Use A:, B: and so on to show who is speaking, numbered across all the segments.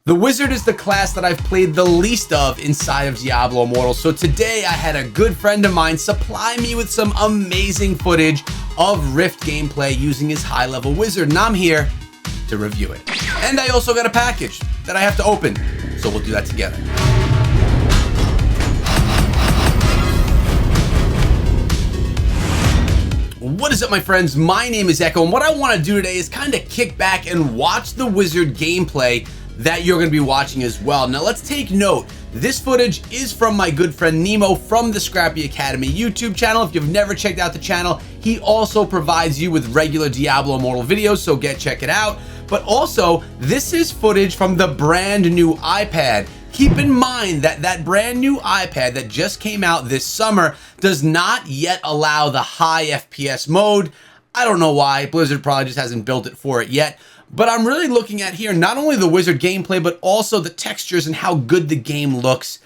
A: The Wizard is the class that I've played the least of inside of Diablo Immortal, so today I had a good friend of mine supply me with some amazing footage of Rift gameplay using his high-level Wizard, and I'm here to review it. And I also got a package that I have to open, so we'll do that together. What is up, my friends? My name is Echo, and what I want to do today is kind of kick back and watch the Wizard gameplay that you're going to be watching as well. Now let's take note, this footage is from my good friend Nemo from the Scrappy Academy YouTube channel. If you've never checked out the channel, he also provides you with regular Diablo Immortal videos, so check it out. But also, this is footage from the brand new iPad. Keep in mind that that brand new iPad that just came out this summer does not yet allow the high FPS mode. I don't know why, Blizzard probably just hasn't built it for it yet. But I'm really looking at here not only the Wizard gameplay, but also the textures and how good the game looks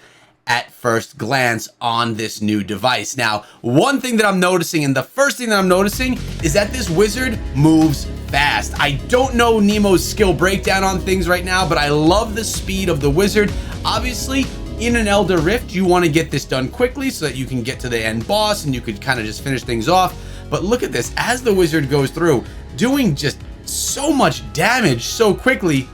A: at first glance on this new device. Now, one thing that I'm noticing, and the first thing that I'm noticing, is that this Wizard moves fast. I don't know Nemo's skill breakdown on things right now, but I love the speed of the Wizard. Obviously, in an Elder Rift, you want to get this done quickly so that you can get to the end boss and you could kind of just finish things off. But look at this, as the Wizard goes through, doing just so much damage so quickly,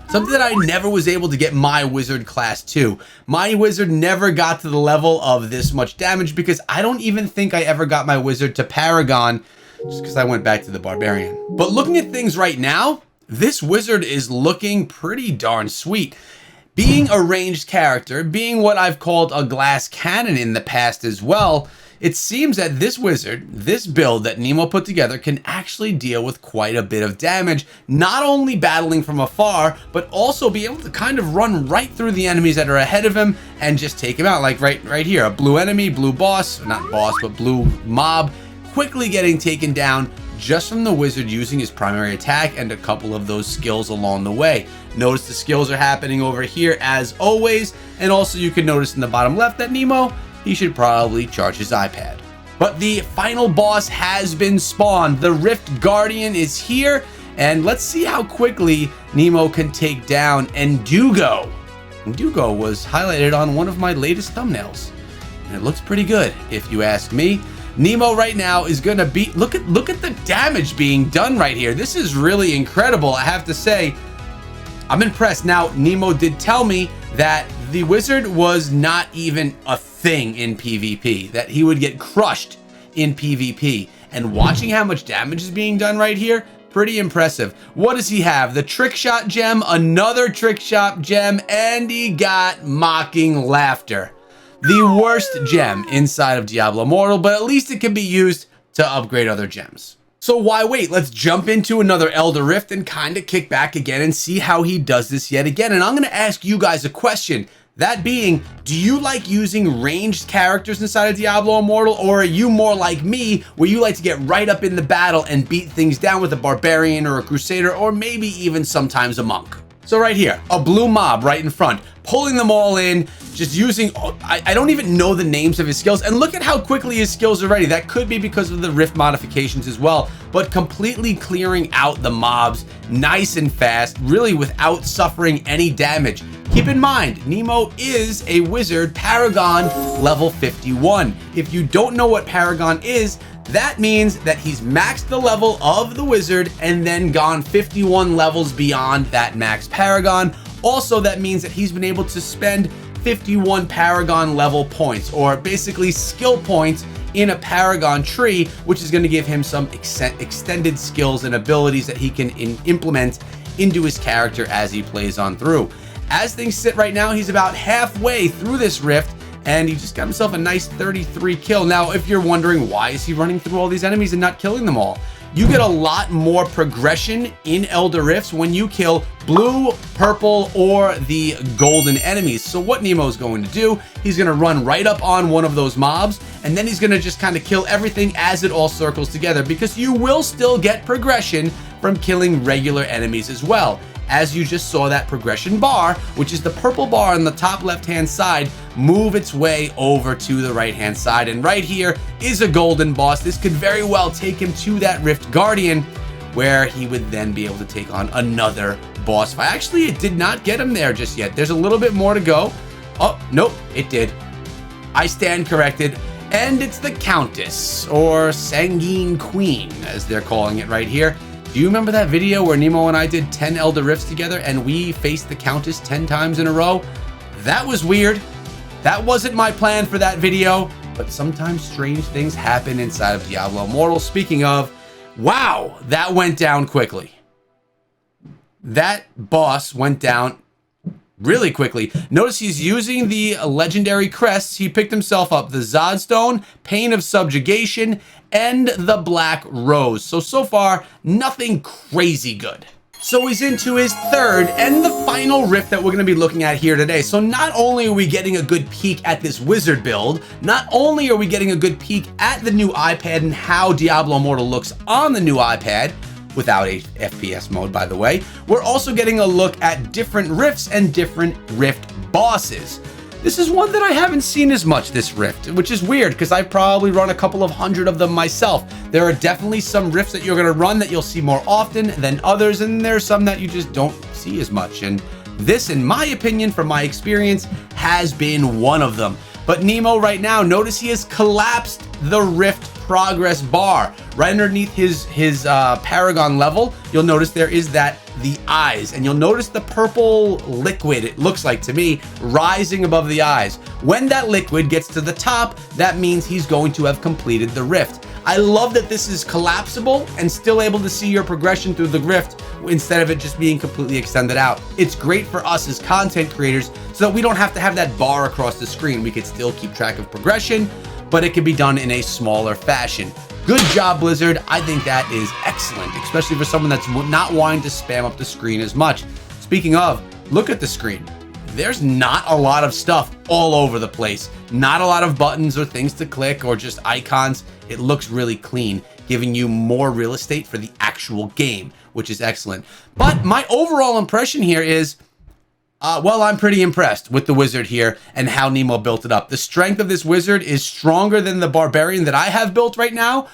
A: something that I never was able to get my Wizard class to. My Wizard never got to the level of this much damage because I don't even think I ever got my Wizard to Paragon, just because I went back to the Barbarian. But looking at things right now, this Wizard is looking pretty darn sweet. Being a ranged character, being what I've called a glass cannon in the past as well, it seems that this Wizard, this build that Nemo put together, can actually deal with quite a bit of damage, not only battling from afar, but also be able to kind of run right through the enemies that are ahead of him and just take him out. Like right here, a blue enemy, blue boss, not boss, but blue mob, quickly getting taken down just from the Wizard using his primary attack and a couple of those skills along the way. Notice the skills are happening over here as always, and also you can notice in the bottom left that Nemo, he should probably charge his iPad. But the final boss has been spawned. The Rift Guardian is here, and let's see how quickly Nemo can take down Endugo. Endugo was highlighted on one of my latest thumbnails, and it looks pretty good if you ask me. Nemo right now is gonna be, look at the damage being done right here. This is really incredible, I have to say. I'm impressed. Now, Nemo did tell me that the Wizard was not even a thing in PvP, that he would get crushed in PvP. And watching how much damage is being done right here, pretty impressive. What does he have? The Trick Shot gem, another Trick Shot gem, and he got Mocking Laughter. The worst gem inside of Diablo Immortal, but at least it can be used to upgrade other gems. So why wait? Let's jump into another Elder Rift and kind of kick back again and see how he does this yet again. And I'm going to ask you guys a question. That being, do you like using ranged characters inside of Diablo Immortal, or are you more like me, where you like to get right up in the battle and beat things down with a Barbarian or a Crusader, or maybe even sometimes a Monk? So right here, a blue mob right in front, pulling them all in, just using, I don't even know the names of his skills, and look at how quickly his skills are ready. That could be because of the Rift modifications as well, but completely clearing out the mobs nice and fast, really without suffering any damage. Keep in mind, Nemo is a Wizard Paragon level 51. If you don't know what Paragon is, that means that he's maxed the level of the Wizard and then gone 51 levels beyond that max Paragon. Also, that means that he's been able to spend 51 Paragon level points, or basically skill points in a Paragon tree, which is going to give him some extended skills and abilities that he can implement into his character as he plays on through. As things sit right now, he's about halfway through this Rift, and he just got himself a nice 33 kill. Now, if you're wondering why is he running through all these enemies and not killing them all, you get a lot more progression in Elder Rifts when you kill blue, purple, or the golden enemies. So what Nemo's going to do, he's going to run right up on one of those mobs, and then he's going to just kind of kill everything as it all circles together, because you will still get progression from killing regular enemies as well. As you just saw that progression bar, which is the purple bar on the top left-hand side, move its way over to the right-hand side. And right here is a golden boss. This could very well take him to that Rift Guardian, where he would then be able to take on another boss fight. Actually, it did not get him there just yet. There's a little bit more to go. Oh, nope, it did. I stand corrected. And it's the Countess, or Sanguine Queen, as they're calling it right here. Do you remember that video where Nemo and I did 10 Elder Rifts together and we faced the Countess 10 times in a row? That was weird. That wasn't my plan for that video, but sometimes strange things happen inside of Diablo Immortal. Speaking of, wow, that went down quickly. That boss went down really quickly. Notice he's using the legendary crests. He picked himself up the Zodstone, Pain of Subjugation, and the Black Rose. So far, nothing crazy good. So he's into his third and the final rift that we're going to be looking at here today. So not only are we getting a good peek at this wizard build, not only are we getting a good peek at the new iPad and how Diablo Immortal looks on the new iPad, without a FPS mode, by the way, we're also getting a look at different rifts and different rift bosses. This is one that I haven't seen as much, this rift, which is weird because I've probably run a couple of hundred of them myself. There are definitely some rifts that you're going to run that you'll see more often than others, and there's some that you just don't see as much. And this, in my opinion, from my experience, has been one of them. But Nemo right now, notice he has collapsed the rift progress bar right underneath his paragon level. You'll notice there is the eyes, and you'll notice the purple liquid, it looks like to me, rising above the eyes. When that liquid gets to the top, that means he's going to have completed the rift. I love that this is collapsible and still able to see your progression through the rift instead of it just being completely extended out. It's great for us as content creators so that we don't have to have that bar across the screen. We could still keep track of progression, but it can be done in a smaller fashion. Good job, Blizzard. I think that is excellent, especially for someone that's not wanting to spam up the screen as much. Speaking of, look at the screen. There's not a lot of stuff all over the place. Not a lot of buttons or things to click or just icons. It looks really clean, giving you more real estate for the actual game, which is excellent. But my overall impression here is, well, I'm pretty impressed with the wizard here and how Nemo built it up. The strength of this wizard is stronger than the barbarian that I have built right now.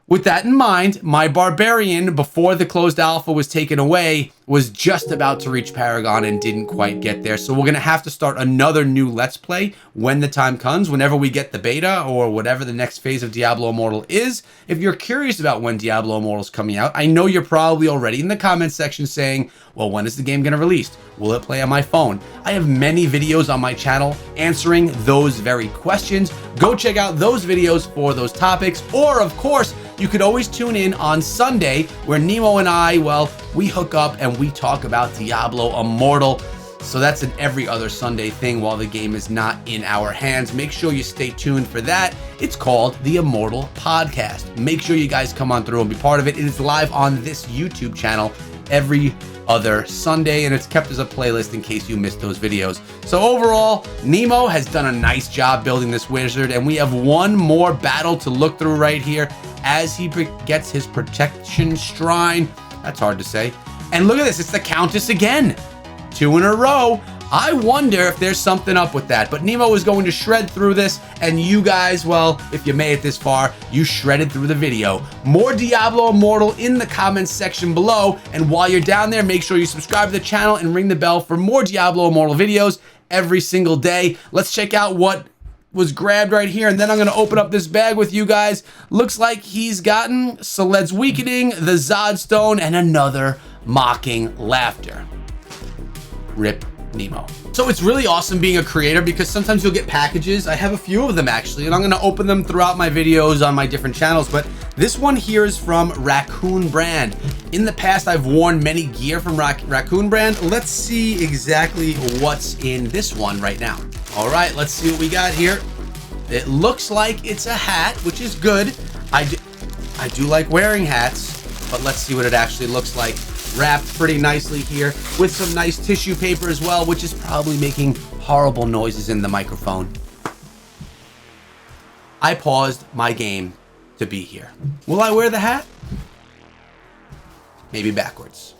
A: With that in mind, my barbarian, before the closed alpha was taken away, was just about to reach Paragon and didn't quite get there. So we're going to have to start another new Let's Play when the time comes, whenever we get the beta or whatever the next phase of Diablo Immortal is. If you're curious about when Diablo Immortal is coming out, I know you're probably already in the comment section saying, well, when is the game going to release? Will it play on my phone? I have many videos on my channel answering those very questions. Go check out those videos for those topics. Or, of course, you could always tune in on Sunday where Nemo and I, well, we hook up and we talk about Diablo Immortal. So that's an every other Sunday thing while the game is not in our hands. Make sure you stay tuned for that. It's called the Immortal Podcast. Make sure you guys come on through and be part of it. It is live on this YouTube channel every other Sunday, and it's kept as a playlist in case you missed those videos. So overall, Nemo has done a nice job building this wizard, and we have one more battle to look through right here as he gets his protection shrine. That's hard to say. And look at this, it's the Countess again. 2 in a row. I wonder if there's something up with that. But Nemo is going to shred through this, and you guys, well, if you made it this far, you shredded through the video. More Diablo Immortal in the comments section below, and while you're down there, make sure you subscribe to the channel and ring the bell for more Diablo Immortal videos every single day. Let's check out what was grabbed right here, and then I'm going to open up this bag with you guys. Looks like he's gotten Seled's Weakening, the Zodstone, and another Mocking Laughter. Rip Nemo. So it's really awesome being a creator because sometimes you'll get packages. I have a few of them actually, and I'm going to open them throughout my videos on my different channels, but this one here is from Raccoon Brand. In the past, I've worn many gear from Raccoon Brand. Let's see exactly what's in this one right now. All right, let's see what we got here. It looks like it's a hat, which is good. I do like wearing hats, but let's see what it actually looks like. Wrapped pretty nicely here with some nice tissue paper as well, which is probably making horrible noises in the microphone. I paused my game to be here. Will I wear the hat? Maybe backwards.